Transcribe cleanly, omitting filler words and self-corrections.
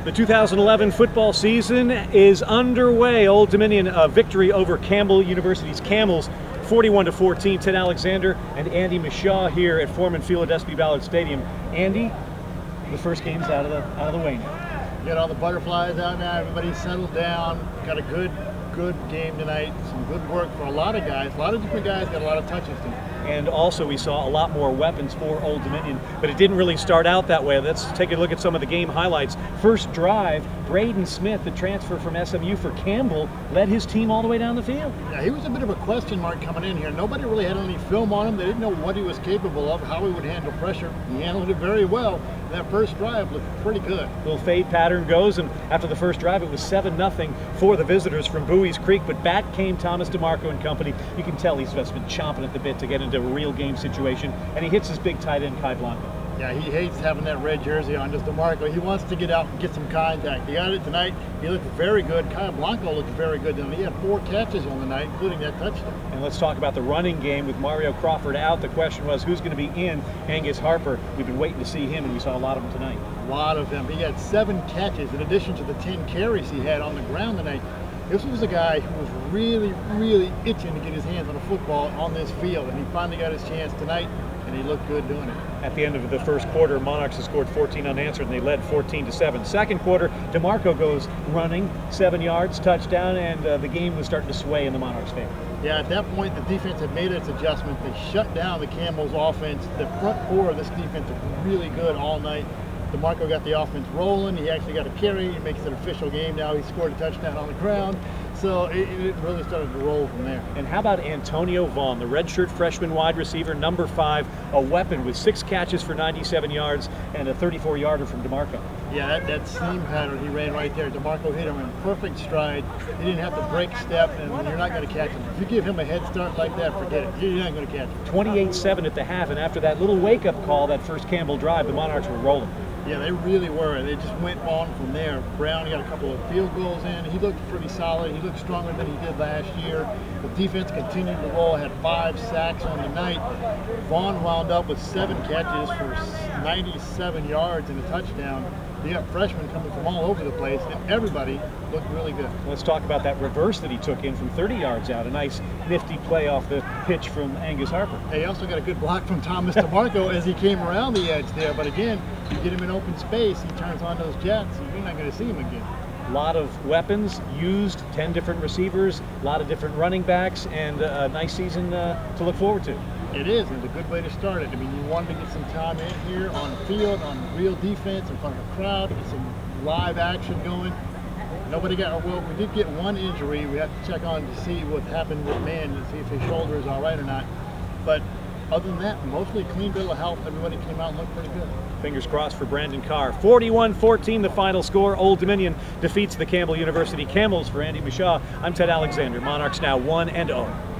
The 2011 football season is underway. Old Dominion victory over Campbell University's Camels, 41-14. Ted Alexander and Andy Mishaw here at Foreman Field at SB Ballard Stadium. Andy, the first game's out of the way now. Get all the butterflies out now. Everybody's settled down. Got a good game tonight. Some good work for a lot of guys. A lot of different guys got a lot of touches tonight. And also we saw a lot more weapons for Old Dominion, but it didn't really start out that way. Let's take a look at some of the game highlights. First drive, Braden Smith, the transfer from SMU for Campbell, led his team all the way down the field. Yeah, he was a bit of a question mark coming in here. Nobody really had any film on him. They didn't know what he was capable of, how he would handle pressure. He handled it very well. That first drive looked pretty good. Little fade pattern goes, and after the first drive, it was 7-0 for the visitors from Bowie's Creek, but back came Thomas DeMarco and company. You can tell he's just been chomping at the bit to get into a real game situation, and he hits his big tight end, Kai Blanco. Yeah, he hates having that red jersey on, just DeMarco. He wants to get out and get some contact. He got it tonight. He looked very good. Kai Blanco looked very good. He had 4 catches on the night, including that touchdown. And let's talk about the running game with Mario Crawford out. The question was, who's going to be in? Angus Harper. We've been waiting to see him, and we saw a lot of him tonight. A lot of him. He had 7 catches in addition to the 10 carries he had on the ground tonight. This was a guy who was really, really itching to get his hands on a football on this field, and he finally got his chance tonight, and he looked good doing it. At the end of the first quarter, Monarchs had scored 14 unanswered, and they led 14-7. Second quarter, DeMarco goes running, 7 yards, touchdown, and the game was starting to sway in the Monarchs' favor. Yeah, at that point, the defense had made its adjustment. They shut down the Campbell's offense. The front four of this defense was really good all night. DeMarco got the offense rolling. He actually got a carry. He makes it an official game now. He scored a touchdown on the ground. So it really started to roll from there. And how about Antonio Vaughn, the redshirt freshman wide receiver, number 5, a weapon with 6 catches for 97 yards and a 34-yarder from DeMarco. Yeah, that seam pattern he ran right there. DeMarco hit him in perfect stride. He didn't have to break step, and you're not going to catch him. If you give him a head start like that, forget it. You're not going to catch him. 28-7 at the half, and after that little wake-up call, that first Campbell drive, the Monarchs were rolling. Yeah, they really were. They just went on from there. Brown got a couple of field goals in. He looked pretty solid. He looked stronger than he did last year. The defense continued to roll, had 5 sacks on the night. Vaughn wound up with 7 catches for 97 yards and a touchdown. You got freshmen coming from all over the place, and everybody looked really good. Let's talk about that reverse that he took in from 30 yards out. A nice, nifty play off the pitch from Angus Harper. He also got a good block from Thomas DeMarco as he came around the edge there. But again, you get him in open space, he turns on those jets, and you're not going to see him again. A lot of weapons used, 10 different receivers, a lot of different running backs, and a nice season to look forward to. It is. It's a good way to start it. I mean, you wanted to get some time in here on the field, on real defense, in front of a crowd, to get some live action going. Nobody got, well, we did get one injury. We have to check on to see what happened with Man, to see if his shoulder is all right or not. But other than that, mostly clean bill of health. Everybody came out and looked pretty good. Fingers crossed for Brandon Carr. 41-14 the final score. Old Dominion defeats the Campbell University Camels. For Andy Mishaw, I'm Ted Alexander. Monarchs now 1-0.